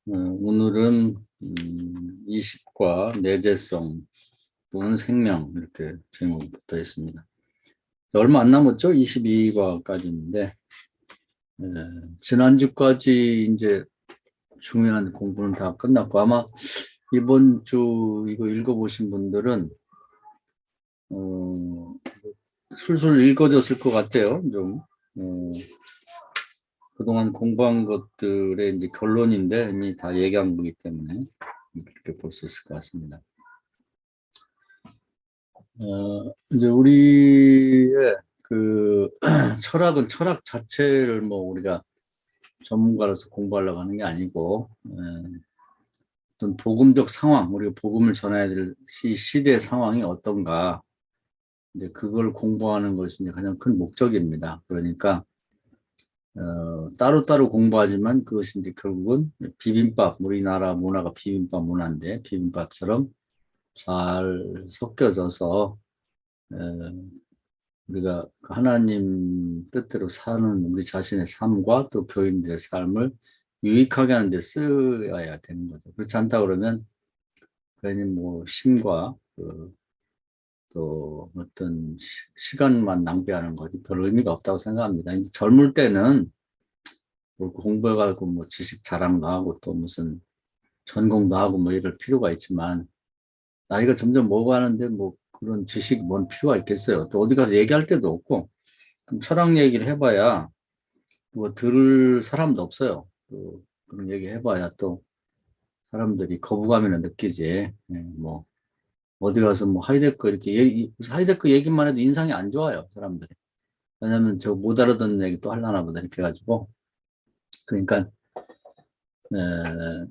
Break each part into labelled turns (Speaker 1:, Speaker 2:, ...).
Speaker 1: 오늘은 20과 내재성 또는 생명 이렇게 제목이 붙어 있습니다. 얼마 안 남았죠? 22과까지인데 지난주까지 이제 중요한 공부는 다 끝났고 아마 이번 주 이거 읽어보신 분들은 술술 읽어졌을 것 같아요. 좀 그동안 공부한 것들의 이제 결론인데 이미 다 얘기한 거기 때문에 그렇게 볼 수 있을 것 같습니다. 이제 우리의 그 철학은 철학 자체를 뭐 우리가 전문가로서 공부하려고 하는 게 아니고 어떤 복음적 상황, 우리가 복음을 전해야 될 시대의 상황이 어떤가, 이제 그걸 공부하는 것이 이제 가장 큰 목적입니다. 그러니까 따로따로 공부하지만 그것이 이제 결국은 비빔밥, 우리나라 문화가 비빔밥 문화인데 비빔밥처럼 잘 섞여져서 우리가 하나님 뜻대로 사는 우리 자신의 삶과 또 교인들의 삶을 유익하게 하는 데 쓰여야 되는 거죠. 그렇지 않다 그러면 괜히 뭐 힘과 또 어떤 시간만 낭비하는 거지 별 의미가 없다고 생각합니다. 이제 젊을 때는 뭐 공부해가지고 뭐 지식 자랑도 하고 또 무슨 전공도 하고 뭐 이럴 필요가 있지만 나이가 점점 먹어가는데 뭐 그런 지식이 뭔 필요가 있겠어요. 또 어디 가서 얘기할 데도 없고 그럼 철학 얘기를 해봐야 뭐 들을 사람도 없어요. 또 그런 얘기 해봐야 또 사람들이 거부감이나 느끼지. 뭐 어디 가서 뭐 하이데크 이렇게 하이데크 얘기만 해도 인상이 안 좋아요, 사람들이. 왜냐면 저 못 알아듣는 얘기 또 하려나 보다 이렇게 해가지고. 그러니까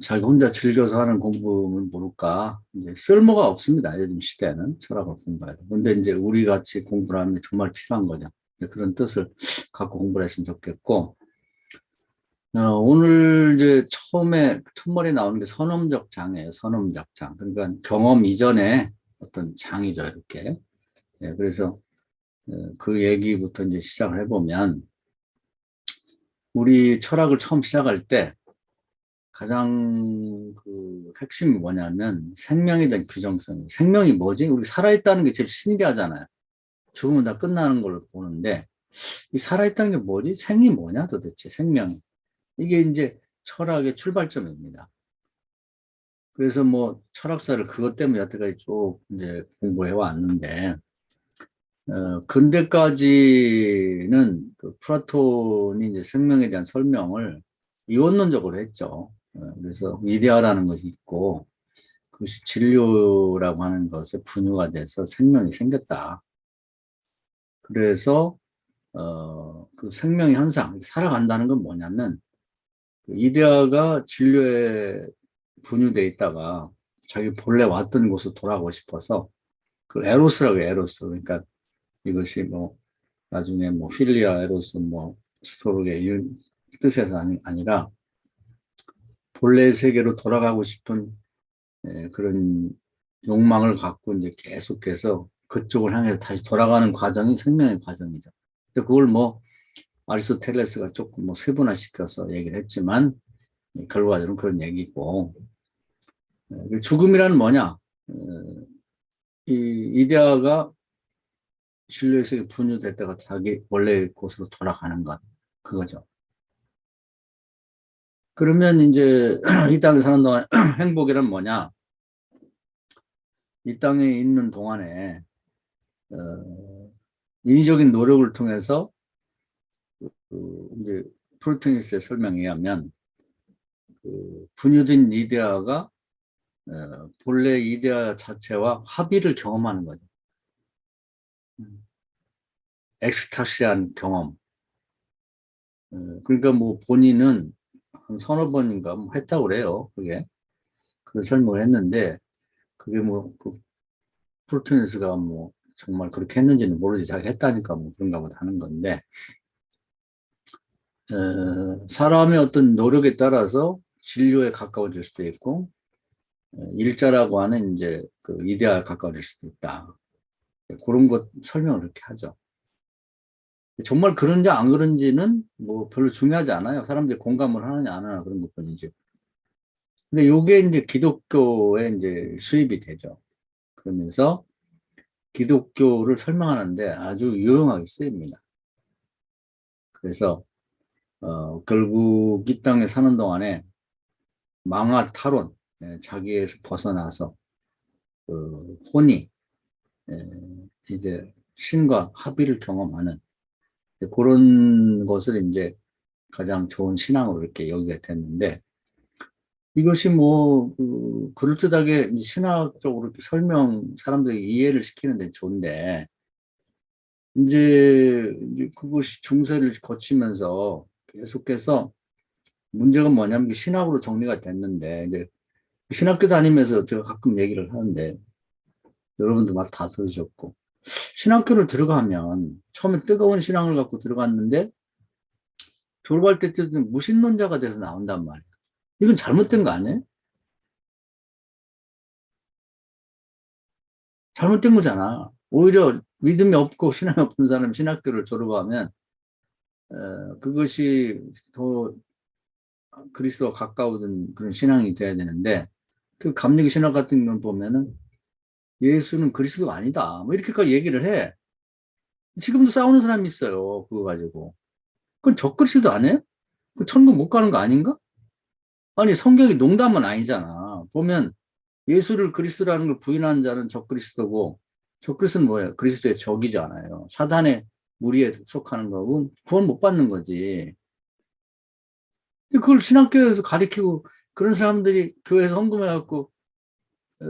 Speaker 1: 자기 혼자 즐겨서 하는 공부는 모를까. 이제 쓸모가 없습니다. 요즘 시대에는 철학을 공부해야 돼. 근데 이제 우리 같이 공부를 하면 정말 필요한 거죠. 그런 뜻을 갖고 공부를 했으면 좋겠고. 오늘 이제 처음에 첫머리 나오는 게 선험적 장이에요. 선험적 장. 그러니까 경험 이전에 어떤 장이죠. 이렇게. 그래서 그 얘기부터 이제 시작을 해보면 우리 철학을 처음 시작할 때 가장 그 핵심이 뭐냐면 생명에 대한 규정성. 생명이 뭐지? 우리 살아있다는 게 제일 신기하잖아요. 죽으면 다 끝나는 걸 보는데 이 살아있다는 게 뭐지? 생이 뭐냐 도대체 생명이. 이게 이제 철학의 출발점입니다. 그래서 뭐 철학사를 그것 때문에 여태까지 쭉 이제 공부해 왔는데 근대까지는 그 플라톤이 이제 생명에 대한 설명을 이원론적으로 했죠. 그래서 이데아라는 것이 있고 그것이 진료라고 하는 것에 분유가 돼서 생명이 생겼다. 그래서 그 생명의 현상, 살아간다는 건 뭐냐면 이데아가 진료에 분유돼 있다가 자기 본래 왔던 곳으로 돌아가고 싶어서 그 에로스라고 해요, 에로스. 그러니까 이것이 뭐 나중에 뭐 필리아, 에로스, 뭐 스토르의 이런 뜻에서 아니라 본래 세계로 돌아가고 싶은 그런 욕망을 갖고 이제 계속해서 그쪽을 향해서 다시 돌아가는 과정이 생명의 과정이죠. 근데 그걸 뭐 아리스토텔레스가 조금 뭐 세분화시켜서 얘기를 했지만 결과적으로 그런 얘기고 죽음이란 뭐냐? 이 이데아가 진료의 세계 분유됐다가 자기 원래 곳으로 돌아가는 것 그거죠. 그러면 이제 이 땅에 사는 동안 행복이란 뭐냐? 이 땅에 있는 동안에 인위적인 노력을 통해서 이제 프로테니스의 설명에 의하면 분유된 이데아가 본래 이데아 자체와 합의를 경험하는 거죠. 엑스타시한 경험. 그러니까 뭐 본인은 한 서너 번인가 뭐 했다고 그래요. 그게 그 설명을 했는데 그게 뭐그 프로테니스가 뭐 정말 그렇게 했는지는 모르지 자기 했다니까 뭐 그런가 보다 하는 건데 사람의 어떤 노력에 따라서 진료에 가까워질 수도 있고 일자라고 하는 이제 그 이데아에 가까워질 수도 있다. 그런 것 설명을 이렇게 하죠. 정말 그런지 안 그런지는 뭐 별로 중요하지 않아요. 사람들이 공감을 하느냐 안 하느냐 그런 것뿐이지. 근데 요게 이제 기독교에 이제 수입이 되죠. 그러면서 기독교를 설명하는데 아주 유용하게 쓰입니다. 그래서 결국 이 땅에 사는 동안에 망아 탈원, 자기에서 벗어나서 혼이 이제 신과 합의를 경험하는 그런 것을 이제 가장 좋은 신앙으로 이렇게 여기게 됐는데 이것이 뭐 그럴듯하게 이제 신학적으로 이렇게 사람들이 이해를 시키는 데 좋은데 이제 그것이 중세를 거치면서 계속해서 문제가 뭐냐면 신학으로 정리가 됐는데 이제 신학교 다니면서 제가 가끔 얘기를 하는데 여러분도 막 다 들으셨고 신학교를 들어가면 처음에 뜨거운 신앙을 갖고 들어갔는데 졸업할 때쯤 무신론자가 돼서 나온단 말이에요. 이건 잘못된 거 아니에요? 잘못된 거잖아. 오히려 믿음이 없고 신앙이 없는 사람이 신학교를 졸업하면 그것이 더 그리스도와 가까워진 그런 신앙이 돼야 되는데 그 감리교 신학 같은 걸 보면은 예수는 그리스도가 아니다. 뭐 이렇게까지 얘기를 해. 지금도 싸우는 사람이 있어요. 그거 가지고. 그건 적그리스도 아니에요? 그 천국 못 가는 거 아닌가? 아니 성경이 농담은 아니잖아. 보면 예수를 그리스도라는 걸 부인하는 자는 적그리스도고 적그리스도는 뭐예요? 그리스도의 적이잖아요. 사단의 무리에 속하는 거고 구원 못 받는 거지. 근데 그걸 신학교에서 가르치고 그런 사람들이 교회에서 헌금해갖고 어,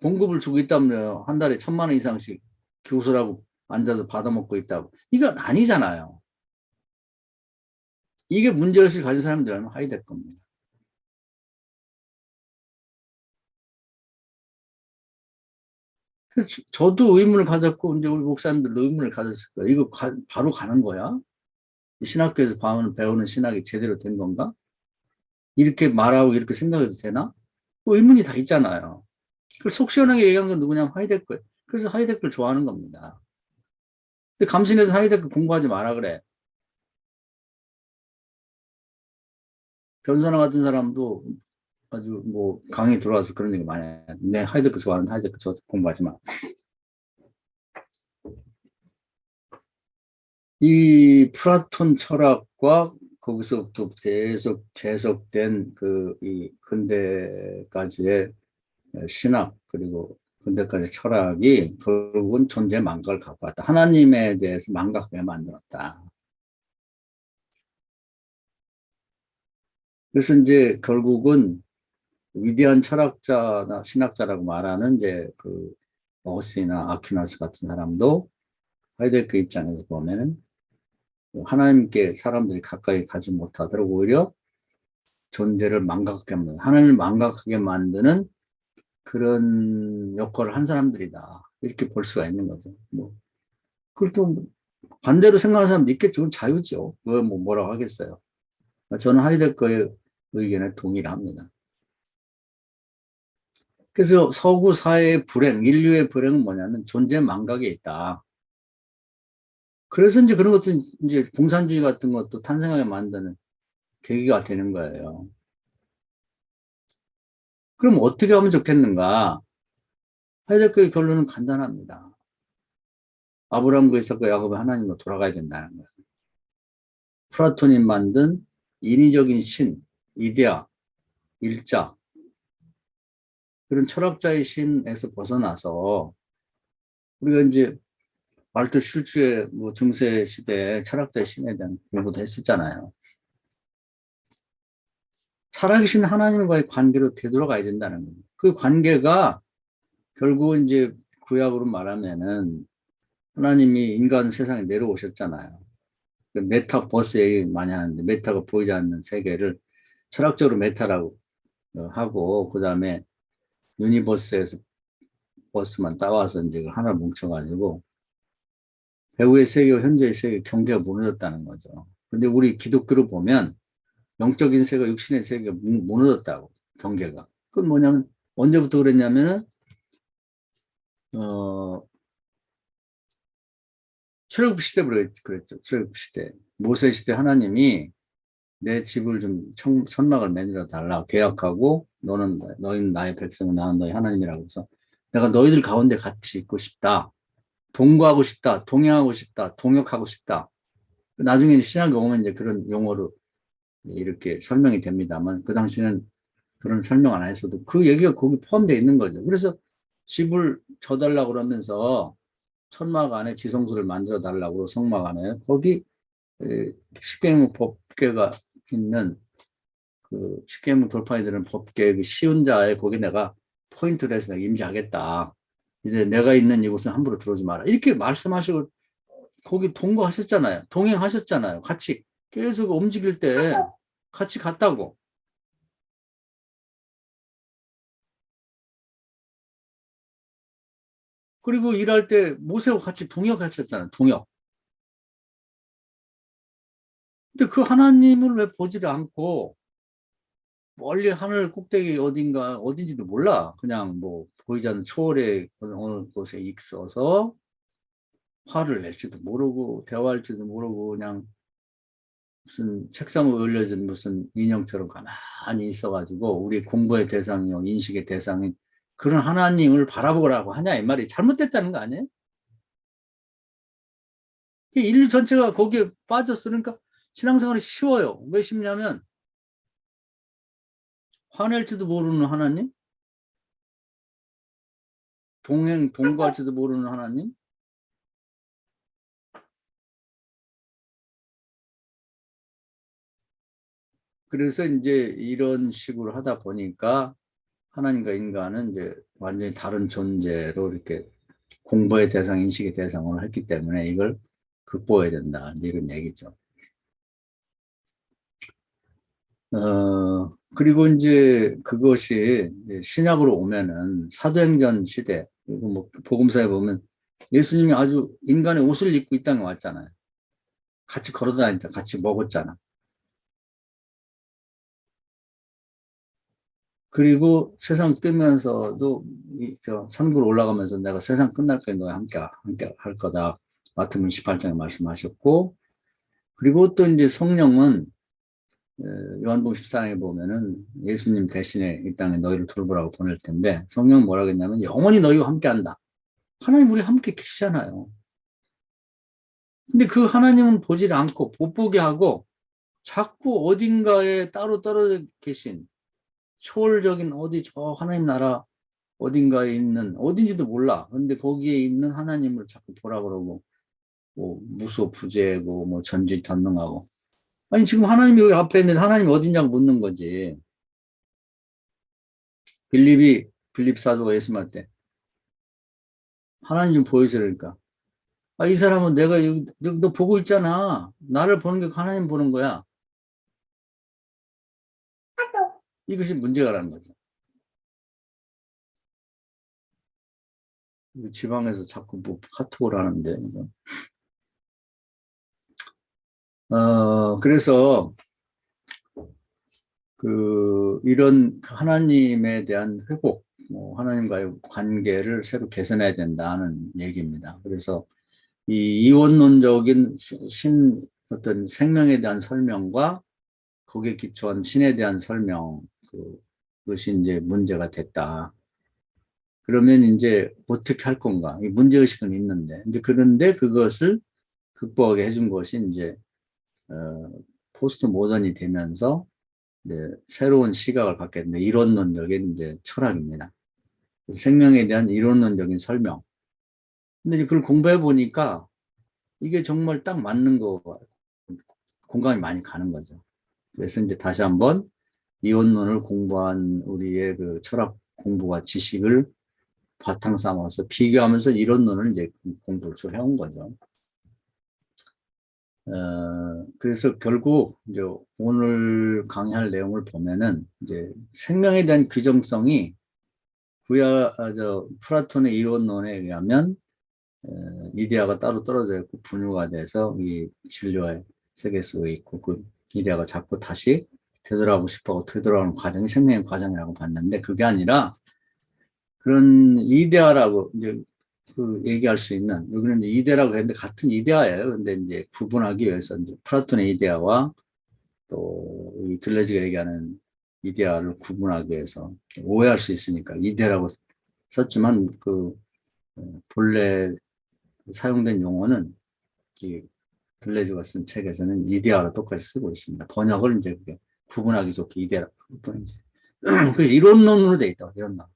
Speaker 1: 봉급을 주고 있다며 한 달에 1,000만 원 이상씩 교수라고 앉아서 받아먹고 있다고. 이건 아니잖아요. 이게 문제의식을 가진 사람들이라면 하이될 겁니다. 저도 의문을 가졌고 이제 우리 목사님들도 의문을 가졌을 거예요. 이거 바로 가는 거야? 신학교에서 배우는 신학이 제대로 된 건가? 이렇게 말하고 이렇게 생각해도 되나? 뭐 의문이 다 있잖아요. 그걸 속 시원하게 얘기한 건 누구냐면 하이데크. 그래서 하이데크를 좋아하는 겁니다. 근데 감신해서 하이데크 공부하지 마라 그래. 변선화 같은 사람도 아주 뭐 강의 들어와서 그런 얘기 많이 해요. 내 하이데크 좋아하는데 하이데크 공부하지 마. 이 플라톤 철학과 거기서부터 계속 재석된 이 근대까지의 신학 그리고 근대까지 철학이 결국은 존재 망각을 갖고 왔다. 하나님에 대해서 망각하게 만들었다. 그래서 이제 결국은 위대한 철학자나 신학자라고 말하는 이제 그 어거스티나 아퀴나스 같은 사람도 하이데크 입장에서 보면은 하나님께 사람들이 가까이 가지 못하도록 오히려 존재를 망각하게 만드는 하나님을 망각하게 만드는 그런 역할을 한 사람들이다. 이렇게 볼 수가 있는 거죠. 뭐 그렇게 반대로 생각하는 사람도 있겠죠. 그건 자유죠. 그거 뭐 뭐라고 하겠어요. 저는 하이데거의 의견에 동의를 합니다. 그래서 서구 사회의 불행, 인류의 불행은 뭐냐면 존재 망각에 있다. 그래서 이제 그런 것도 이제 공산주의 같은 것도 탄생하게 만드는 계기가 되는 거예요. 그럼 어떻게 하면 좋겠는가? 하이데거의 결론은 간단합니다. 아브라함과 이삭과 야곱의 하나님으로 돌아가야 된다는 거예요. 플라톤이 만든 인위적인 신, 이데아, 일자, 그런 철학자의 신에서 벗어나서 우리가 이제 말트 슐츠의 뭐 중세 시대 철학자의 신에 대한 공부도 했었잖아요. 살아계신 하나님과의 관계로 되돌아가야 된다는 거예요. 그 관계가 결국은 이제 구약으로 말하면은 하나님이 인간 세상에 내려오셨잖아요. 그 메타버스 얘기 많이 하는데 메타가 보이지 않는 세계를 철학적으로 메타라고 하고 그다음에 유니버스에서 버스만 따와서 이제 하나 뭉쳐가지고 배후의 세계와 현재의 세계 경계가 무너졌다는 거죠. 근데 우리 기독교로 보면 영적인 세계, 육신의 세계가 무너졌다고 경계가. 그건 뭐냐면 언제부터 그랬냐면은 어, 출애굽 시대 그랬죠. 출애굽 시대. 모세 시대 하나님이 내 집을 좀 천막을 만들어 달라 계약하고 너희는 나의 백성은 나는 너희 하나님이라고 해서 내가 너희들 가운데 같이 있고 싶다. 동거하고 싶다. 동행하고 싶다. 동역하고 싶다. 나중에 신약에 오면 이제 그런 용어로 이렇게 설명이 됩니다만 그 당시에는 그런 설명 안 했어도 그 얘기가 거기 포함되어 있는 거죠. 그래서 집을 줘달라고 그러면서 천막 안에 지성소를 만들어 달라고 성막 안에 거기 십계명 법궤가 있는 그 십계명 돌파에 드는 법궤 그 쉬운 자에 거기 내가 포인트를 해서 내가 임재하겠다. 이제 내가 있는 이곳은 함부로 들어오지 마라. 이렇게 말씀하시고 거기 동거하셨잖아요. 동행하셨잖아요. 같이 계속 움직일 때 같이 갔다고. 그리고 일할 때 모세와 같이 동역하셨잖아요. 동역. 근데 그 하나님을 왜 보지를 않고 멀리 하늘 꼭대기 어딘가 어딘지도 몰라. 그냥 뭐 보이지 않는 초월의 어느 곳에 있어서 화를 낼지도 모르고 대화할지도 모르고 그냥 무슨 책상에 올려진 무슨 인형처럼 가만히 있어가지고 우리 공부의 대상이요 인식의 대상인 그런 하나님을 바라보라고 하냐 이 말이 잘못됐다는 거 아니에요? 인류 전체가 거기에 빠졌으니까 신앙생활이 쉬워요. 왜 쉽냐면 화낼지도 모르는 하나님, 동거할지도 모르는 하나님. 그래서 이제 이런 식으로 하다 보니까 하나님과 인간은 이제 완전히 다른 존재로 이렇게 공부의 대상, 인식의 대상으로 했기 때문에 이걸 극복해야 된다. 이런 얘기죠. 그리고 이제 그것이 이제 신약으로 오면은 사도행전 시대, 그리고 뭐 복음서에 보면 예수님이 아주 인간의 옷을 입고 이 땅에 왔잖아요. 같이 걸어 다녔다, 같이 먹었잖아. 그리고 세상 뜨면서도 천국으로 올라가면서 내가 세상 끝날 때 너와 함께 할 거다. 마태복음 18장에 말씀하셨고, 그리고 또 이제 성령은 요한복음 14장에 보면은 예수님 대신에 이 땅에 너희를 돌보라고 보낼 텐데 성령은 뭐라고 했냐면 영원히 너희와 함께 한다. 하나님 우리 함께 계시잖아요. 근데 그 하나님은 보질 않고 못 보게 하고 자꾸 어딘가에 따로 떨어져 계신 초월적인 어디 저 하나님 나라 어딘가에 있는 어딘지도 몰라. 근데 거기에 있는 하나님을 자꾸 보라 그러고 뭐 무소부재고 뭐 전지전능하고 아니 지금 하나님이 여기 앞에 있는데 하나님 어디냐고 묻는 거지. 빌립 사도가 예수님한테 하나님 좀 보여주라 그러니까 이 사람은 내가 여기 너 보고 있잖아. 나를 보는 게 하나님 보는 거야. 이것이 문제가라는 거죠. 지방에서 자꾸 뭐 카톡을 하는데. 그래서 이런 하나님에 대한 회복, 뭐 하나님과의 관계를 새로 개선해야 된다는 얘기입니다. 그래서 이 이원론적인 어떤 생명에 대한 설명과 거기에 기초한 신에 대한 설명, 그것이 이제 문제가 됐다. 그러면 이제 어떻게 할 건가? 이 문제의식은 있는데, 이제 그런데 그것을 극복하게 해준 것이 이제, 어, 포스트 모던이 되면서 이제 새로운 시각을 갖게 되는 이론론적인 이제 철학입니다. 생명에 대한 이론론적인 설명. 근데 이제 그걸 공부해 보니까 이게 정말 딱 맞는 거, 공감이 많이 가는 거죠. 그래서 이제 다시 한번 이원론을 공부한 우리의 그 철학 공부와 지식을 바탕 삼아서 비교하면서 이론론을 이제 공부를 좀 해온 거죠. 그래서 결국 이제 오늘 강의할 내용을 보면은 이제 생명에 대한 규정성이 플라톤의 이론론에 의하면 이데아가 따로 떨어져 있고 분유가 돼서 이 진료의 세계 속에 있고 그 이데아가 자꾸 다시 되돌아가고 싶어하고 되돌아가는 과정이 생명의 과정이라고 봤는데 그게 아니라 그런 이데아라고 이제 그 얘기할 수 있는, 여기는 이제 이데라고 했는데 같은 이데아예요. 근데 이제 구분하기 위해서 이제 플라톤의 이데아와 또 이 들레즈가 얘기하는 이데아를 구분하기 위해서 오해할 수 있으니까 이데라고 썼지만 그 본래 사용된 용어는 이 들레즈가 쓴 책에서는 이데아로 똑같이 쓰고 있습니다. 번역을 이제 그게 구분하기 좋게 이데라. 그래서 이론론으로 돼 있다. 이런 말.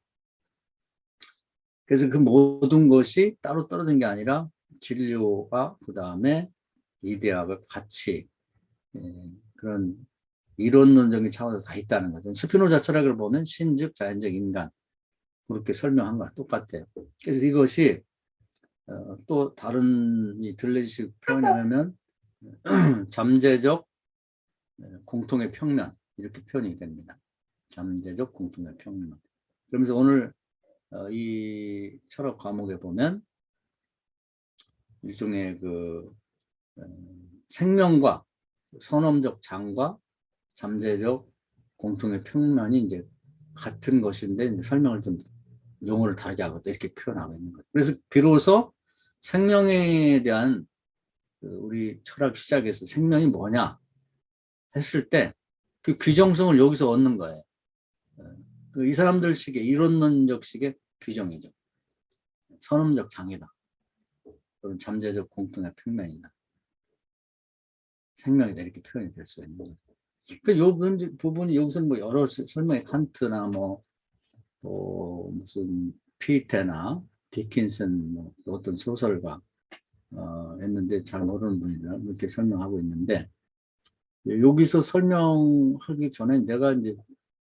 Speaker 1: 그래서 그 모든 것이 따로 떨어진 게 아니라 진료와 그 다음에 이데아가 같이 그런 이론론적인 차원에서 다 있다는 거죠. 스피노자 철학을 보면 신즉 자연적 인간 그렇게 설명한 거랑 똑같아요. 그래서 이것이 또 다른 이 들레지식 표현하면 잠재적 공통의 평면 이렇게 표현이 됩니다. 잠재적 공통의 평면. 그러면서 오늘 이 철학 과목에 보면 일종의 그 생명과 선험적 장과 잠재적 공통의 평면이 이제 같은 것인데 이제 설명을 좀 용어를 다르게 하고 이렇게 표현하고 있는 거죠. 그래서 비로소 생명에 대한 그 우리 철학 시작에서 생명이 뭐냐 했을 때 그 규정성을 여기서 얻는 거예요. 이 사람들식의 이론론적식의 규정이죠. 선험적 장이다. 또는 잠재적 공통의 평면이다. 생명이다 이렇게 표현이 될 수 있는 거죠. 그 요 부분이 여기서 뭐 여러 설명의 칸트나 또 무슨 피테나 디킨슨 뭐 어떤 소설가 했는데 잘 모르는 분이들 이렇게 설명하고 있는데 여기서 설명하기 전에 내가 이제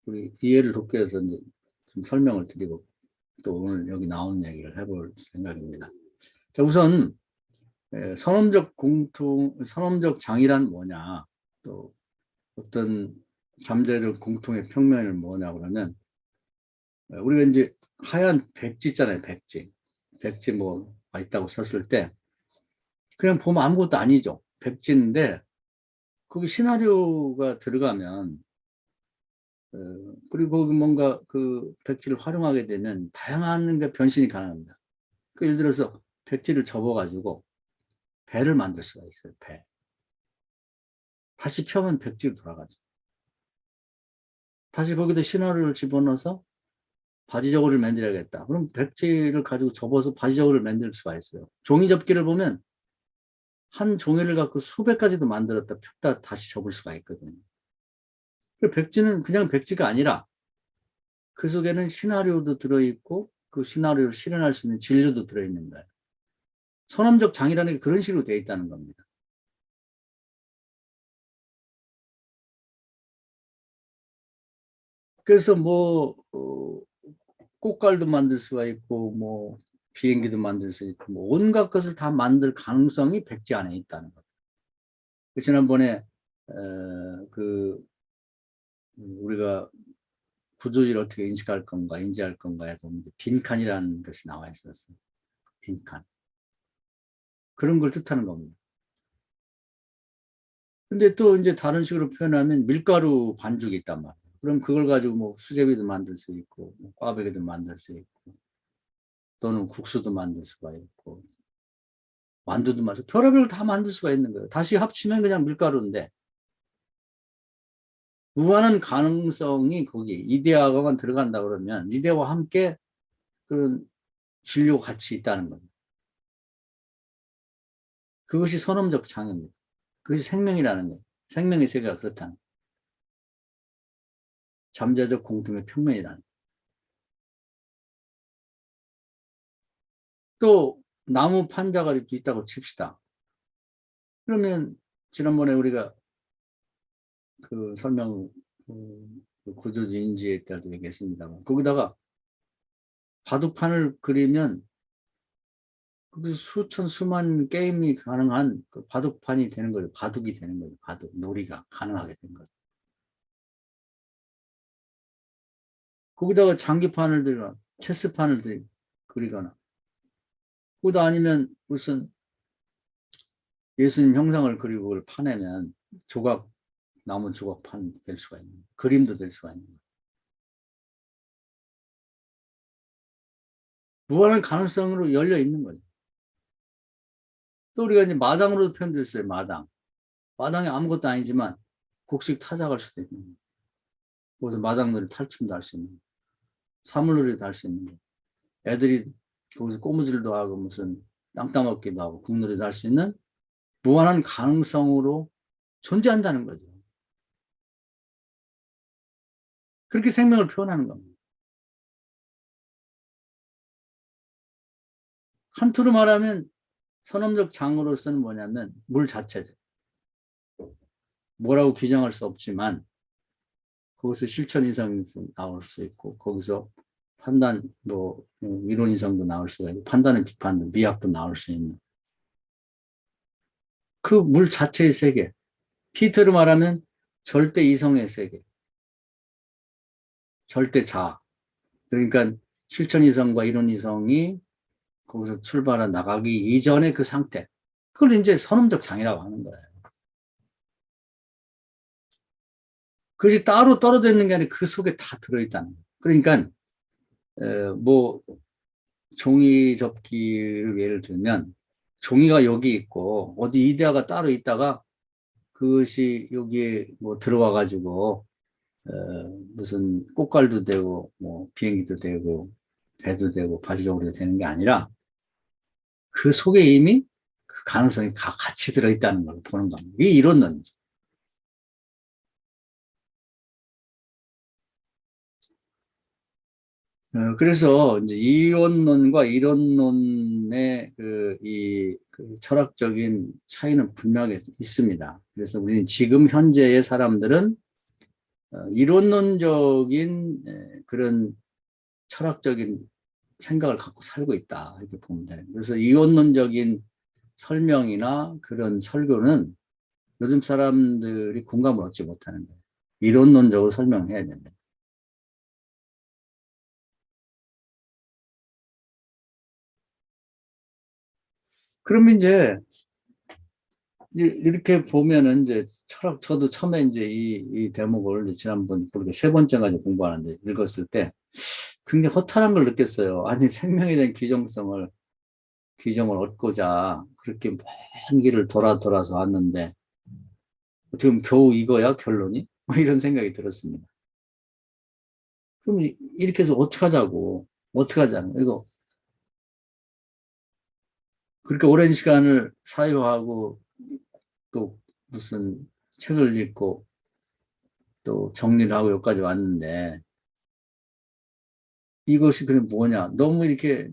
Speaker 1: 우리 이해를 돕기 위해서 이제 좀 설명을 드리고 또 오늘 여기 나온 얘기를 해볼 생각입니다. 자, 우선 선험적 장이란 뭐냐 또 어떤 잠재적 공통의 평면은 뭐냐 그러면 우리가 이제 하얀 백지 있잖아요. 백지 뭐 있다고 썼을 때 그냥 보면 아무것도 아니죠. 백지인데 거기 시나리오가 들어가면 그리고 거기 뭔가 그 백지를 활용하게 되면 다양한 게 변신이 가능합니다. 그 예를 들어서 백지를 접어가지고 배를 만들 수가 있어요. 배. 다시 펴면 백지로 돌아가죠. 다시 거기다 시나리오를 집어넣어서 바지저고리를 만들어야겠다. 그럼 백지를 가지고 접어서 바지저고리를 만들 수가 있어요. 종이 접기를 보면 한 종이를 갖고 수백 가지도 만들었다 폈다 다시 접을 수가 있거든요. 백지는 그냥 백지가 아니라 그 속에는 시나리오도 들어있고 그 시나리오를 실현할 수 있는 진료도 들어있는 거예요. 선험적 장이라는 게 그런 식으로 되어 있다는 겁니다. 그래서 꽃갈도 만들 수가 있고 비행기도 만들 수 있고 온갖 것을 다 만들 가능성이 백지 안에 있다는 거예요. 지난번에 그 우리가 구조지를 어떻게 인식할 건가 인지할 건가에 보면 빈칸이라는 것이 나와 있었어요. 빈칸. 그런 걸 뜻하는 겁니다. 근데 또 이제 다른 식으로 표현하면 밀가루 반죽이 있단 말이에요. 그럼 그걸 가지고 수제비도 만들 수 있고 꽈배기도 만들 수 있고 또는 국수도 만들 수가 있고 만두도 만들 별의별 다 만들 수가 있는 거예요. 다시 합치면 그냥 밀가루인데 무한한 가능성이 거기 이데아가만 들어간다 그러면 이데아와 함께 그 진료 같이 있다는 겁니다. 그것이 선험적 장애입니다. 그것이 생명이라는 거예요. 생명의 세계가 그렇다는 거예요. 잠재적 공통의 평면이라는 거예요. 또 나무 판자가 이렇게 있다고 칩시다. 그러면 지난번에 우리가 그 설명 그 구조지 인지에 때도 얘기했습니다만 거기다가 바둑판을 그리면 그 수천 수만 게임이 가능한 그 바둑판이 되는 거죠. 바둑이 되는 거죠. 바둑 놀이가 가능하게 된 거죠. 거기다가 장기판을 들거나 체스판을 그리거나 그것도 아니면 무슨 예수님 형상을 그리고 그걸 파내면 조각 나무 조각판 될 수가 있는 그림도 될 수가 있는 거예요. 무한한 가능성으로 열려 있는 거죠. 또 우리가 이제 마당으로도 표현됐어요. 마당. 마당이 아무것도 아니지만 곡식 타작할 수도 있는 거예요. 거기서 마당놀이 탈춤도 할 수 있는 거예요. 사물놀이도 할 수 있는 거예요. 애들이 거기서 꼬무질도 하고 무슨 땅 따먹기도 하고 국놀이도 할 수 있는 무한한 가능성으로 존재한다는 거죠. 그렇게 생명을 표현하는 겁니다. 한투로 말하면 선험적 장으로서는 뭐냐면 물 자체죠. 뭐라고 규정할 수 없지만 거기서 실천 이상이 나올 수 있고 거기서 판단 뭐 이론 이상도 나올 수가 있고 판단은 비판도 미학도 나올 수 있는 그 물 자체의 세계. 피터로 말하면 절대 이성의 세계, 절대 자아. 그러니까 실천 이성과 이론 이성이 거기서 출발해 나가기 이전의 그 상태. 그걸 이제 선험적 장이라고 하는 거예요. 그것이 따로 떨어져 있는 게 아니라 그 속에 다 들어있다는 거예요. 그러니까 뭐 종이 접기를 예를 들면 종이가 여기 있고 어디 이데아가 따로 있다가 그것이 여기에 뭐 들어와 가지고 무슨 꽃갈도 되고 뭐 비행기도 되고 배도 되고 바지저고리도 되는 게 아니라 그 속에 이미 그 가능성이 다 같이 들어있다는 걸 보는 겁니다. 이게 이론론이죠. 그래서 이제 이원론과 이론론의 그 철학적인 차이는 분명히 있습니다. 그래서 우리는 지금 현재의 사람들은 이론론적인 그런 철학적인 생각을 갖고 살고 있다 이렇게 보면 돼요. 그래서 이원론적인 설명이나 그런 설교는 요즘 사람들이 공감을 얻지 못하는 거예요. 이론론적으로 설명해야 된다. 그러면 이제 이렇게 보면은 이제 철학, 저도 처음에 이제 이 대목을 지난번 그렇게 세 번째까지 공부하는데 읽었을 때 굉장히 허탈한 걸 느꼈어요. 아니, 생명에 대한 규정을 얻고자 그렇게 먼 길을 돌아서 왔는데 지금 겨우 이거야, 결론이? 뭐 이런 생각이 들었습니다. 그럼 이렇게 해서 어떻게 하자고, 어떻게 하자는 이거 그렇게 오랜 시간을 사유하고 또 무슨 책을 읽고 또 정리를 하고 여기까지 왔는데 이것이 그럼 뭐냐? 너무 이렇게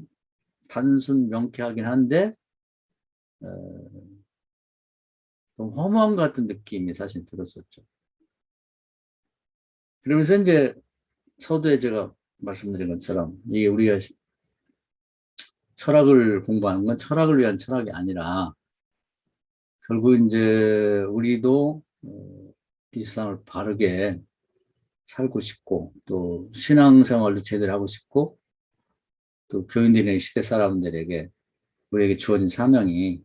Speaker 1: 단순 명쾌하긴 한데 어, 좀 허무한 것 같은 느낌이 사실 들었었죠. 그러면서 이제 서두에 제가 말씀드린 것처럼 이게 우리가 철학을 공부하는 건 철학을 위한 철학이 아니라 결국 이제 우리도 이 세상을 바르게 살고 싶고 또 신앙생활도 제대로 하고 싶고 또 교인들의 시대 사람들에게 우리에게 주어진 사명이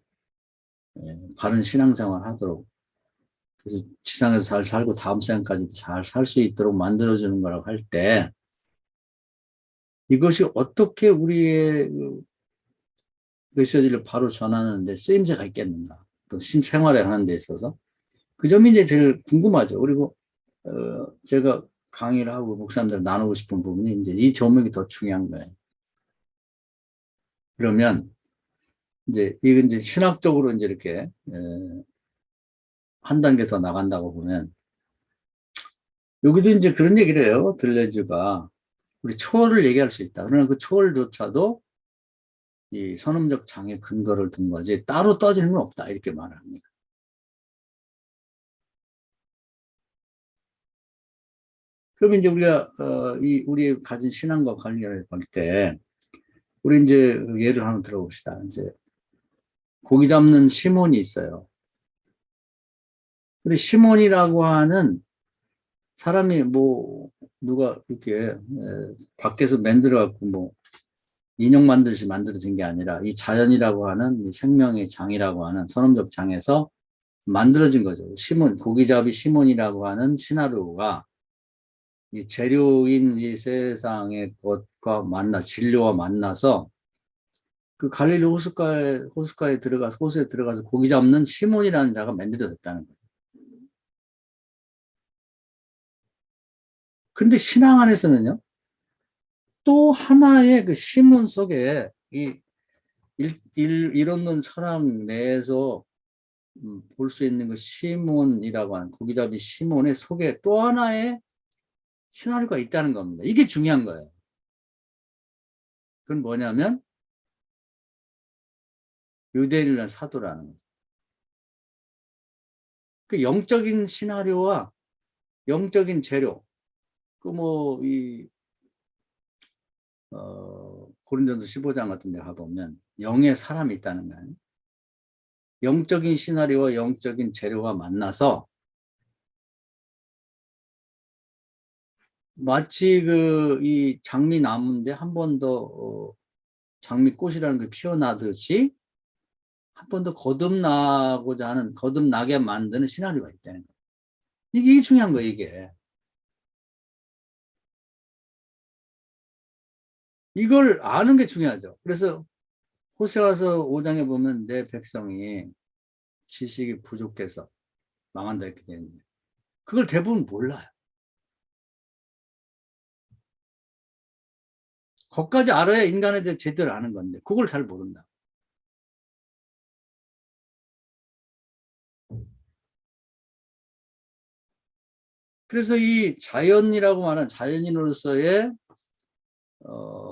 Speaker 1: 바른 신앙생활 하도록 그래서 지상에서 잘 살고 다음 생까지도 잘 살 수 있도록 만들어주는 거라고 할 때 이것이 어떻게 우리의 그 메시지를 바로 전하는 데 쓰임새가 있겠는가 또 신생활에 하는 데 있어서 그 점이 이제 제일 궁금하죠. 그리고 제가 강의를 하고 목사님들 나누고 싶은 부분이 이제 이 조목이 더 중요한 거예요. 그러면 이제 이건 이제 신학적으로 이제 이렇게 한 단계 더 나간다고 보면 여기도 이제 그런 얘기를 해요. 들레즈가 우리 초월을 얘기할 수 있다. 그러나 그 초월조차도 이 선험적 장의 근거를 둔 거지 따로 떠지는 건 없다. 이렇게 말을 합니다. 그럼 이제 우리가 이 우리 가진 신앙과 관련을 볼 때 우리 이제 예를 하나 들어봅시다. 이제 고기 잡는 시몬이 있어요. 근데 시몬이라고 하는 사람이 뭐 누가 이렇게 밖에서 만들어 갖고 뭐 인형 만들듯이 만들어진 게 아니라 이 자연이라고 하는 이 생명의 장이라고 하는 선험적 장에서 만들어진 거죠. 시몬, 고기잡이 시몬이라고 하는 시나리오가 이 재료인 이 세상의 것과 진료와 만나서 그 갈릴리 호숫가에 들어가서, 호수에 들어가서 고기 잡는 시몬이라는 자가 만들어졌다는 거예요. 근데 신앙 안에서는요, 또 하나의 그 시몬 속에 이 이론론 철학 내에서 볼 수 있는 그 시몬이라고 하는 고기잡이 시몬의 속에 또 하나의 시나리오가 있다는 겁니다. 이게 중요한 거예요. 그건 뭐냐면 유대인이라는 사도라는 거예요. 그 영적인 시나리오와 영적인 재료, 그 뭐 이 고린도전서 15장 같은 데 가보면 영의 사람이 있다는 거예요. 영적인 시나리오와 영적인 재료가 만나서 마치 그 이 장미나무인데 한 번 더 장미꽃이라는 게 피어나듯이 한 번 더 거듭나고자 하는, 거듭나게 만드는 시나리오가 있다는 거예요. 이게 중요한 거예요, 이게. 이걸 아는 게 중요하죠. 그래서 호세아서 5장에 보면 내 백성이 지식이 부족해서 망한다 이렇게 되는데 그걸 대부분 몰라요. 거기까지 알아야 인간에 대해 제대로 아는 건데 그걸 잘 모른다. 그래서 이 자연이라고 말하는 자연인으로서의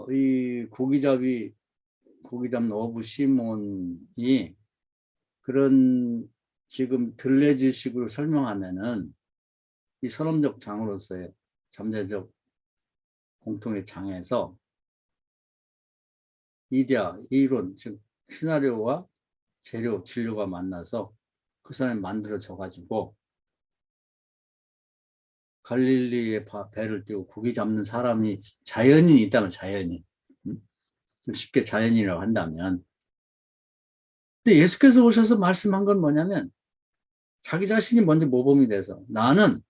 Speaker 1: 이 고기 잡는 어부 시몬이 그런 지금 들레지식으로 설명하면은 이 선험적 장으로서의 잠재적 공통의 장에서 이데아, 이론, 즉 시나리오와 재료, 진료가 만나서 그 사람이 만들어져 가지고 갈릴리의 배를 띄고 고기 잡는 사람이 자연인이 있다면 자연인, 좀 쉽게 자연인이라고 한다면, 근데 예수께서 오셔서 말씀한 건 뭐냐면 자기 자신이 먼저 모범이 돼서 나는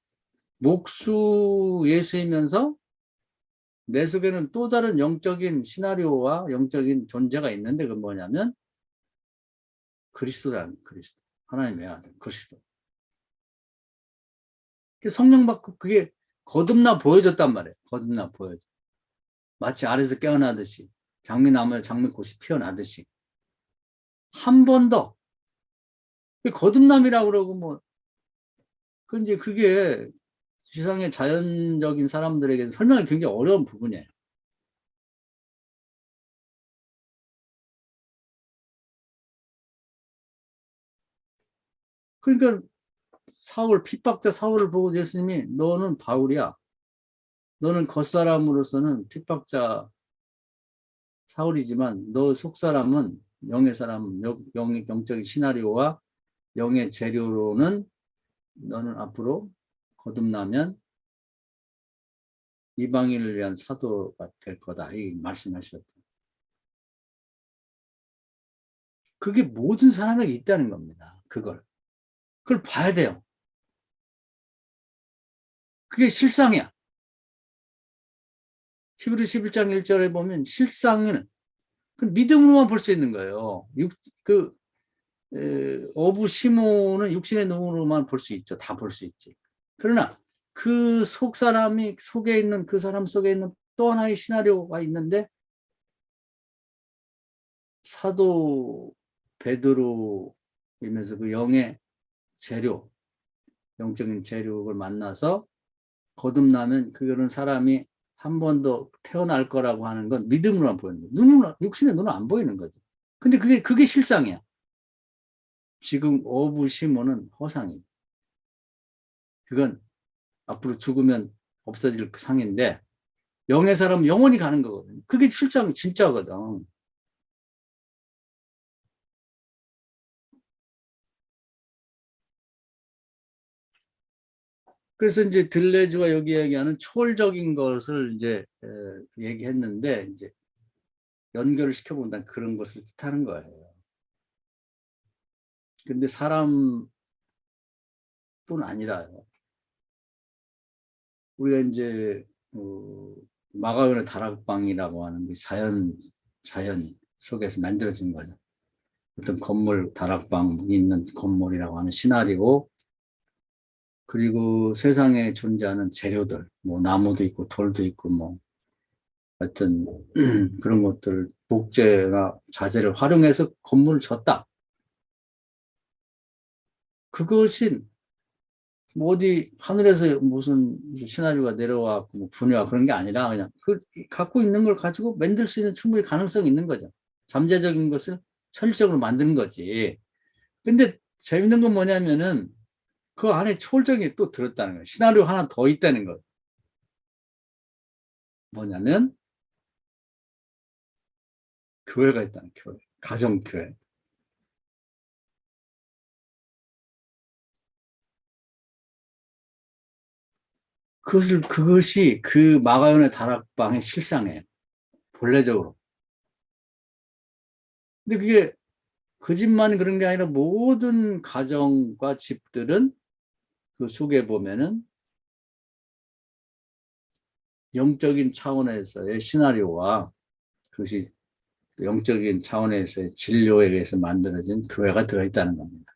Speaker 1: 목수 예수이면서 내 속에는 또 다른 영적인 시나리오와 영적인 존재가 있는데 그건 뭐냐면 그리스도라는, 그리스도, 하나님의 아들 그리스도. 성령 받고 그게 거듭나 보여줬단 말이에요. 거듭나 보여줘. 마치 아래서 깨어나듯이 장미나무에 장미꽃이 피어나듯이 한 번 더. 거듭남이라고 그러고 뭐 그 이제 그게 지상의 자연적인 사람들에게 설명이 굉장히 어려운 부분이에요. 그러니까 사울, 핍박자 사울을 보고 예수님이 너는 바울이야. 너는 겉사람으로서는 핍박자 사울이지만 너 속사람은, 영의 사람은, 영적인 시나리오와 영의 재료로는 너는 앞으로 거듭나면 이방인을 위한 사도가 될 거다. 이 말씀하셨다. 그게 모든 사람에게 있다는 겁니다. 그걸 봐야 돼요. 그게 실상이야. 히브리 11장 1절에 보면 실상은 믿음으로만 볼 수 있는 거예요. 어부 시몬은 육신의 눈으로만 볼 수 있죠. 다 볼 수 있지. 그러나 그 사람이 속에 있는, 그 사람 속에 있는 또 하나의 시나리오가 있는데 사도 베드로이면서 그 영의 재료, 영적인 재료를 만나서 거듭나면 그런 사람이 한 번 더 태어날 거라고 하는 건 믿음으로만 보이는 거예요. 육신의 눈은 안 보이는 거죠. 근데 그게 실상이야. 지금 어부 시몬은 허상이에요. 그건 앞으로 죽으면 없어질 상인데 영의 사람은 영원히 가는 거거든요. 그게 실상 진짜거든. 그래서 이제 들레즈가 여기 얘기하는 초월적인 것을 이제 얘기했는데 이제 연결을 시켜본다는 그런 것을 뜻하는 거예요. 근데 사람뿐 아니라요. 우리가 이제 마가온의 다락방이라고 하는 게 자연이. 속에서 만들어진 거죠. 어떤 건물, 다락방이 있는 건물이라고 하는 시나리오, 그리고 세상에 존재하는 재료들, 뭐 나무도 있고 돌도 있고 뭐 하여튼 그런 것들, 목재나 자재를 활용해서 건물을 졌다. 그것이 뭐 어디 하늘에서 무슨 시나리오가 내려와 뭐 분야가 그런 게 아니라 그냥 그 갖고 있는 걸 가지고 만들 수 있는 충분히 가능성이 있는 거죠. 잠재적인 것을 현실적으로 만드는 거지. 근데 재밌는 건 뭐냐면은 그 안에 초월적인 게 또 들었다는 거예요. 시나리오 하나 더 있다는 거. 뭐냐면 교회가 있다는 교회. 가정교회. 그것이 그 마가연의 다락방의 실상이에요. 본래적으로. 근데 그게 그 집만 그런 게 아니라 모든 가정과 집들은 그 속에 보면은 영적인 차원에서의 시나리오와 그것이 영적인 차원에서의 진료에 의해서 만들어진 교회가 들어있다는 겁니다.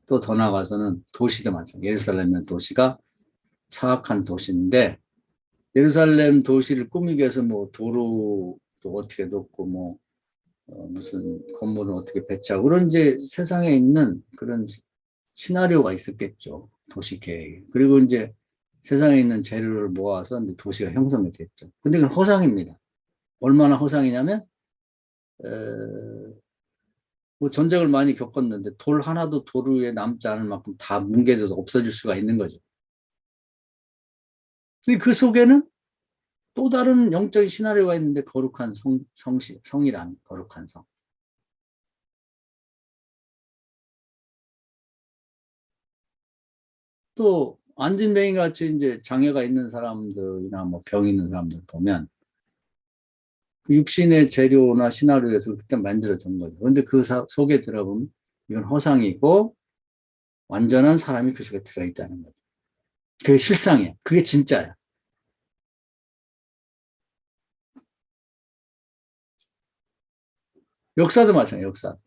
Speaker 1: 또 더 나아가서는 도시도 마찬가지. 예루살렘의 도시가 사악한 도시인데 예루살렘 도시를 꾸미기 위해서 뭐 도로도 어떻게 놓고 뭐 무슨 건물은 어떻게 배치하고 그런 이제 세상에 있는 그런 시나리오가 있었겠죠. 도시 계획. 그리고 이제 세상에 있는 재료를 모아서 이제 도시가 형성이 됐죠. 근데 그건 허상입니다. 얼마나 허상이냐면 뭐 전쟁을 많이 겪었는데 돌 하나도 도로 위에 남지 않을 만큼 다 뭉개져서 없어질 수가 있는 거죠. 근데 그 속에는 또 다른 영적인 시나리오가 있는데 거룩한 성이란 거룩한 성. 또 안진뱅이 같이 이제 장애가 있는 사람들이나 뭐 병 있는 사람들 보면 그 육신의 재료나 시나리오에서 그때 만들어진 거죠. 그런데 그 속에 들어보면 이건 허상이고 완전한 사람이 그 속에 들어있다는 거죠. 그게 실상이야. 그게 진짜야. 역사도 마찬가지야, 역사.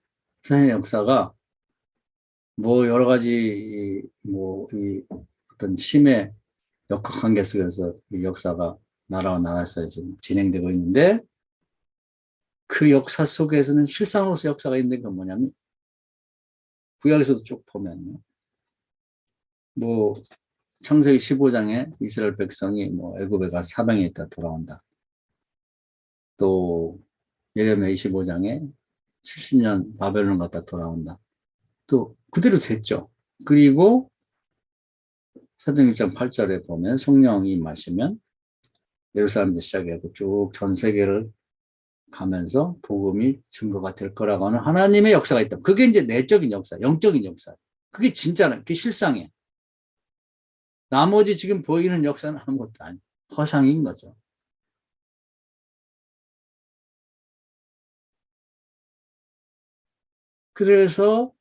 Speaker 1: 세상의 역사가 뭐 여러 가지 뭐이 어떤 심의 역학관계 속에서 이 역사가 나라와 나라 사이에 지금 진행되고 있는데 그 역사 속에서는 실상으로서 역사가 있는 건 뭐냐면 구약에서도 쭉 보면요. 뭐 창세기 15장에 이스라엘 백성이 뭐 애굽에 가서 사방에 있다 돌아온다. 또 예레미야 25장에 70년 바벨론 갔다 돌아온다. 또 그대로 됐죠. 그리고 사도행 1장 8절에 보면 성령이 임하시면 예루살렘에서 시작해서 쭉 전 세계를 가면서 복음이 증거가 될 거라고 하는 하나님의 역사가 있다. 그게 이제 내적인 역사, 영적인 역사. 그게 진짜는, 그게 실상이에요. 나머지 지금 보이는 역사는 아무것도 아니에요. 허상인 거죠. 그래서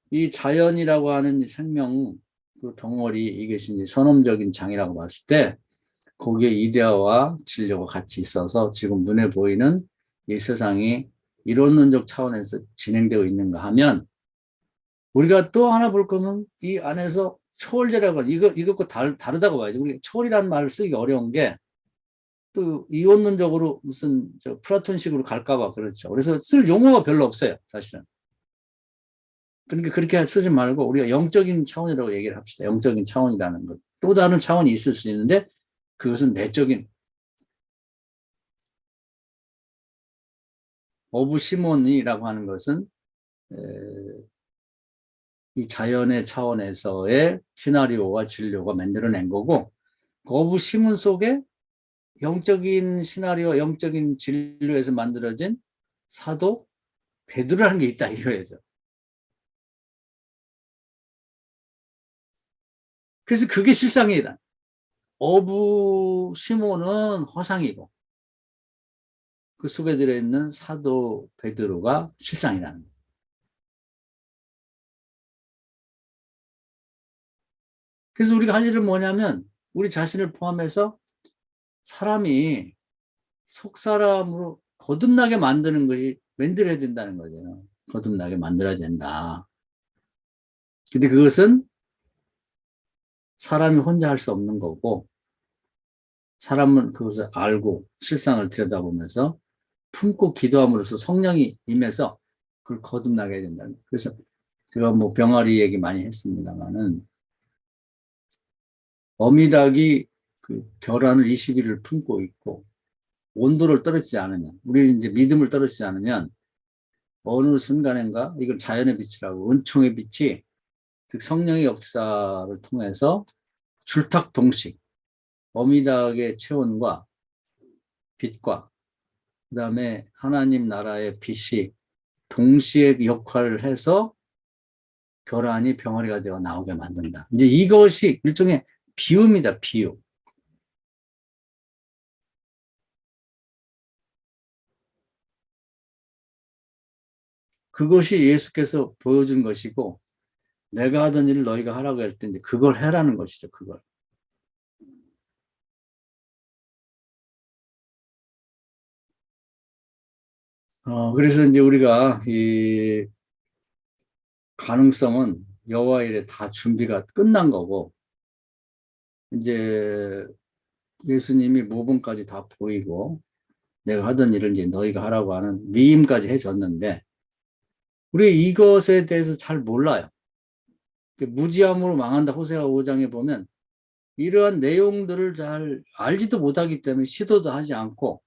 Speaker 1: 이 자연이라고 하는 이 생명, 그 덩어리, 이것이 이제 선험적인 장이라고 봤을 때, 거기에 이데아와 진료가 같이 있어서 지금 눈에 보이는 이 세상이 이론론적 차원에서 진행되고 있는가 하면, 우리가 또 하나 볼 거면 이 안에서 초월제라고 하는, 이것과 다르다고 봐야죠. 우리 초월이라는 말을 쓰기 어려운 게, 또 이원론적으로 무슨 저 플라톤식으로 갈까봐 그렇죠. 그래서 쓸 용어가 별로 없어요, 사실은. 그러니까 그렇게 쓰지 말고 우리가 영적인 차원이라고 얘기를 합시다. 영적인 차원이라는 것. 또 다른 차원이 있을 수 있는데 그것은 내적인 어부 시몬이라고 하는 것은 이 자연의 차원에서의 시나리오와 진료가 만들어낸 거고 어부 시몬 속에 영적인 시나리오, 영적인 진료에서 만들어진 사도 베드로라는 게 있다 이거예요. 그래서 그게 실상이다. 어부 시몬은 허상이고 그 속에 들어있는 사도 베드로가 실상이라는 거예요. 그래서 우리가 할 일은 뭐냐면 우리 자신을 포함해서 사람이 속 사람으로 거듭나게 만드는 것이 만들어야 된다는 거죠. 거듭나게 만들어야 된다. 근데 그것은 사람이 혼자 할 수 없는 거고, 사람은 그것을 알고 실상을 들여다보면서 품고 기도함으로써 성령이 임해서 그걸 거듭나게 해야 된다. 그래서 제가 뭐 병아리 얘기 많이 했습니다만은, 어미닭이 그 결함을 20일을 품고 있고 온도를 떨어지지 않으면, 우리 이제 믿음을 떨어지지 않으면 어느 순간인가 이걸 자연의 빛이라고, 은총의 빛이 그 성령의 역사를 통해서 줄탁동식 어미닭의 체온과 빛과 그다음에 하나님 나라의 빛이 동시에 역할을 해서 결안이 병아리가 되어 나오게 만든다. 이제 이것이 일종의 비유입니다. 비유. 그것이 예수께서 보여준 것이고, 내가 하던 일을 너희가 하라고 할 때 이제 그걸 해라는 것이죠. 그걸. 그래서 이제 우리가 이 가능성은 여호와 일에 다 준비가 끝난 거고, 이제 예수님이 모범까지 다 보이고 내가 하던 일을 이제 너희가 하라고 하는 위임까지 해줬는데, 우리 이것에 대해서 잘 몰라요. 무지함으로 망한다 호세아 5장에 보면 이러한 내용들을 잘 알지도 못하기 때문에 시도도 하지 않고,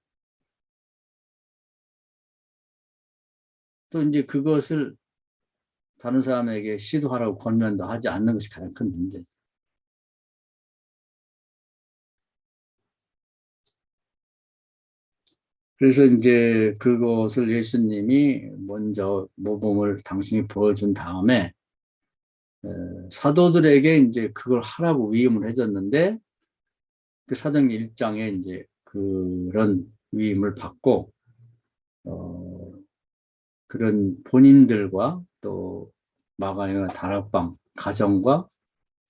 Speaker 1: 또 이제 그것을 다른 사람에게 시도하라고 권면도 하지 않는 것이 가장 큰 문제죠. 그래서 이제 그것을 예수님이 먼저 모범을 당신이 보여준 다음에 사도들에게 이제 그걸 하라고 위임을 해줬는데, 그 사도행 1장에 이제 그런 위임을 받고 어, 그런 본인들과 또 마가의 다락방 가정과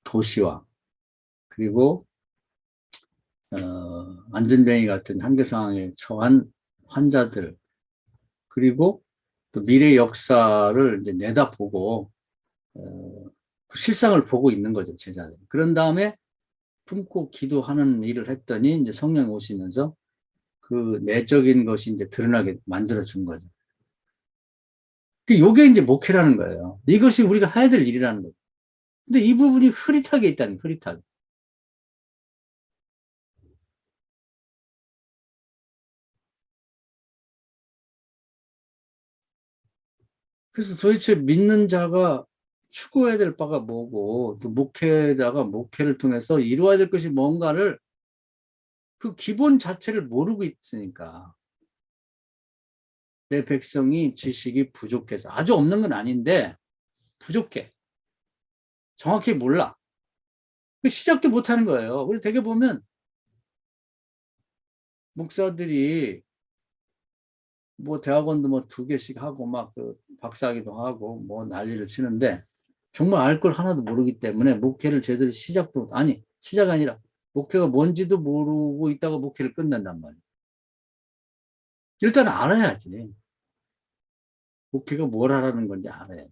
Speaker 1: 도시와 그리고 안전뱅이 같은 한계 상황에 처한 환자들, 그리고 또 미래 역사를 이제 내다보고 그 실상을 보고 있는 거죠, 제자들. 그런 다음에 품고 기도하는 일을 했더니 이제 성령이 오시면서 그 내적인 것이 이제 드러나게 만들어 준 거죠. 이게 이제 목회라는 거예요. 이것이 우리가 해야 될 일이라는 거죠. 근데 이 부분이 흐릿하게 있다는, 흐릿하게. 그래서 도대체 믿는 자가 추구해야 될 바가 뭐고, 또 목회자가 목회를 통해서 이루어야 될 것이 뭔가를, 그 기본 자체를 모르고 있으니까. 내 백성이 지식이 부족해서, 아주 없는 건 아닌데 부족해. 정확히 몰라. 시작도 못 하는 거예요. 우리 되게 보면 목사들이 뭐 대학원도 뭐 2개씩 하고 막 그 박사학위도 하고 뭐 난리를 치는데, 정말 알 걸 하나도 모르기 때문에 목회를 제대로 시작도, 아니 시작 아니라 목회가 뭔지도 모르고 있다가 목회를 끝낸단 말이에요. 일단 알아야지. 목회가 뭘 하라는 건지 알아야지.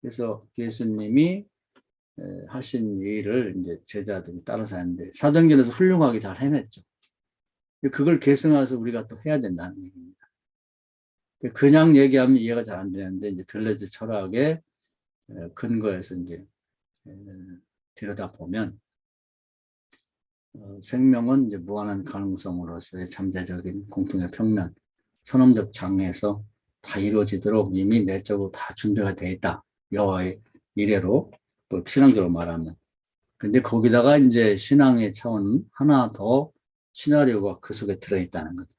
Speaker 1: 그래서 예수님이 하신 일을 이제 제자들이 따라서 하는데, 사도행전에서 훌륭하게 잘 해냈죠. 그걸 계승해서 우리가 또 해야 된다는 얘기입니다. 그냥 얘기하면 이해가 잘 안 되는데, 이제 들레즈 철학의 근거에서 이제 들여다보면 생명은 이제 무한한 가능성으로서의 잠재적인 공통의 평면, 선험적 장에서 다 이루어지도록 이미 내적으로 다 준비가 되어 있다. 여호와의 이래로, 또 신앙적으로 말하면. 근데 거기다가 이제 신앙의 차원 하나 더 시나리오가 그 속에 들어있다는 거죠.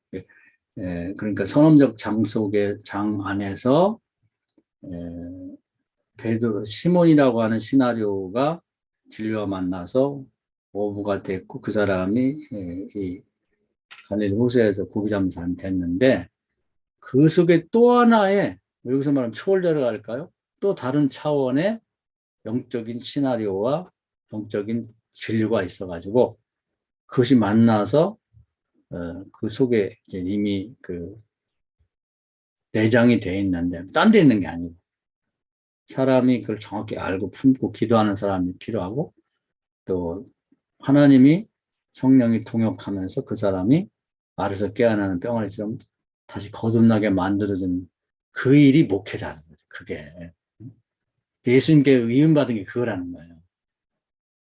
Speaker 1: 그러니까 선험적 장 속의 장 안에서 베드로 시몬이라고 하는 시나리오가 진료와 만나서 어부가 됐고, 그 사람이 이 갈릴리 호수에서 고기 잡는 사람이 됐는데, 그 속에 또 하나의, 여기서 말하면 초월자라고 할까요? 또 다른 차원의 영적인 시나리오와 영적인 진료가 있어가지고 그것이 만나서 그 속에 이제 이미 그 내장이 돼 있는데 딴 데 있는 게 아니고 사람이 그걸 정확히 알고 품고 기도하는 사람이 필요하고 또 하나님이 성령이 동역하면서 그 사람이 알아서 깨어나는 병아리처럼 다시 거듭나게 만들어주는 그 일이 목회라는 거죠. 그게 예수님께 위임받은 게 그거라는 거예요.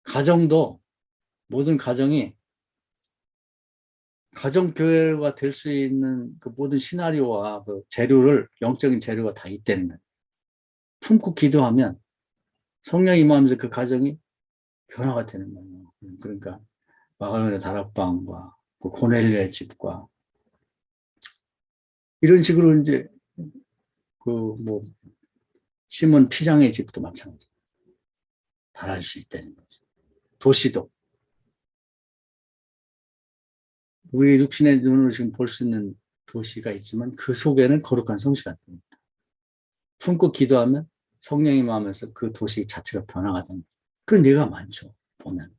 Speaker 1: 가정도 모든 가정이 가정교회가 될 수 있는 그 모든 시나리오와 그 재료를 영적인 재료가 다 있다는 거예요. 품고 기도하면 성령이 임하면서 그 가정이 변화가 되는 거예요. 그러니까 마가요네 다락방과 그 고넬료의 집과 이런 식으로 이제 그 뭐 시몬 피장의 집도 마찬가지 달할 수 있다는 거죠. 도시도 우리 육신의 눈으로 지금 볼 수 있는 도시가 있지만 그 속에는 거룩한 성시가 됩니다. 품고 기도하면 성령이 마음에서 그 도시 자체가 변화가 됩니다. 그런 예가 많죠. 보면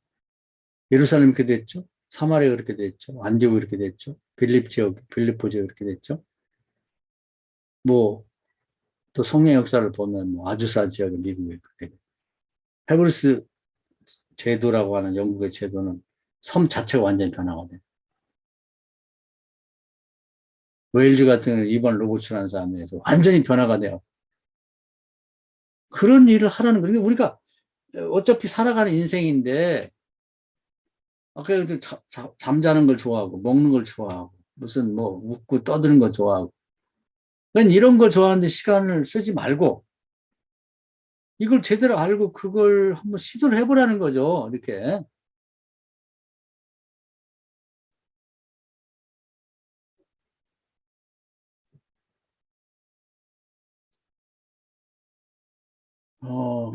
Speaker 1: 예루살렘 그렇게 됐죠. 사마리아 그렇게 됐죠. 안디옥 그렇게 됐죠. 빌립 지역, 빌립보 지역 그렇게 됐죠. 뭐 또 성령 역사를 보면 뭐 아주사 지역의 미국에 그렇게 됐죠. 페브루스 제도라고 하는 영국의 제도는 섬 자체가 완전히 변화가 돼요. 웨일즈 같은 경우는 이번 로고츠라는 사람에 의해서 완전히 변화가 돼요. 그런 일을 하라는 거예요. 우리가 어차피 살아가는 인생인데 아까 잠자는 걸 좋아하고 먹는 걸 좋아하고 무슨 뭐 웃고 떠드는 거 좋아하고 난 이런 거 좋아하는데 시간을 쓰지 말고 이걸 제대로 알고 그걸 한번 시도를 해보라는 거죠. 이렇게.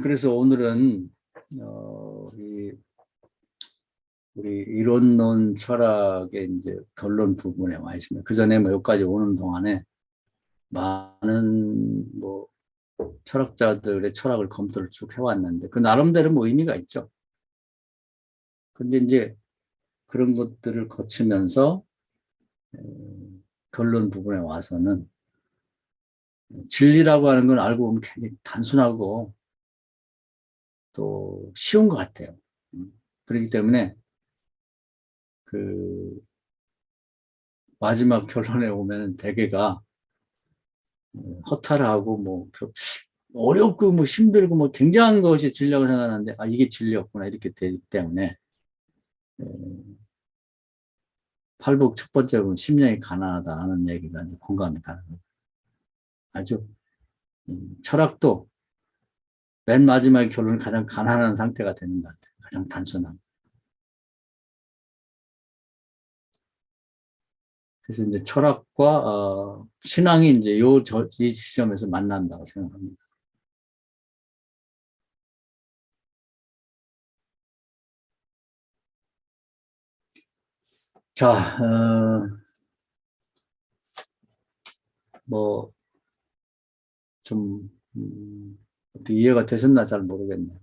Speaker 1: 그래서 오늘은 우리 이론론 철학의 이제 결론 부분에 와 있습니다. 그 전에 뭐 여기까지 오는 동안에 많은 뭐 철학자들의 철학을 검토를 쭉 해왔는데 그 나름대로 뭐 의미가 있죠. 근데 이제 그런 것들을 거치면서 결론 부분에 와서는 진리라고 하는 건 알고 보면 굉장히 단순하고 또 쉬운 것 같아요. 그렇기 때문에 그 마지막 결론에 오면 대개가 허탈하고 뭐 어렵고 뭐 힘들고 뭐 굉장한 것이 진리라고 생각하는데 아 이게 진리였구나 이렇게 되기 때문에 팔복 첫 번째로는 심령이 가난하다 하는 얘기가 공감이 가는 거예요. 아주 철학도 맨 마지막 결론은 가장 가난한 상태가 되는 것 같아요. 가장 단순한. 그래서 이제 철학과 신앙이 이제 이 지점에서 만난다고 생각합니다. 자, 뭐, 좀, 어떻게 이해가 되셨나 잘 모르겠네요.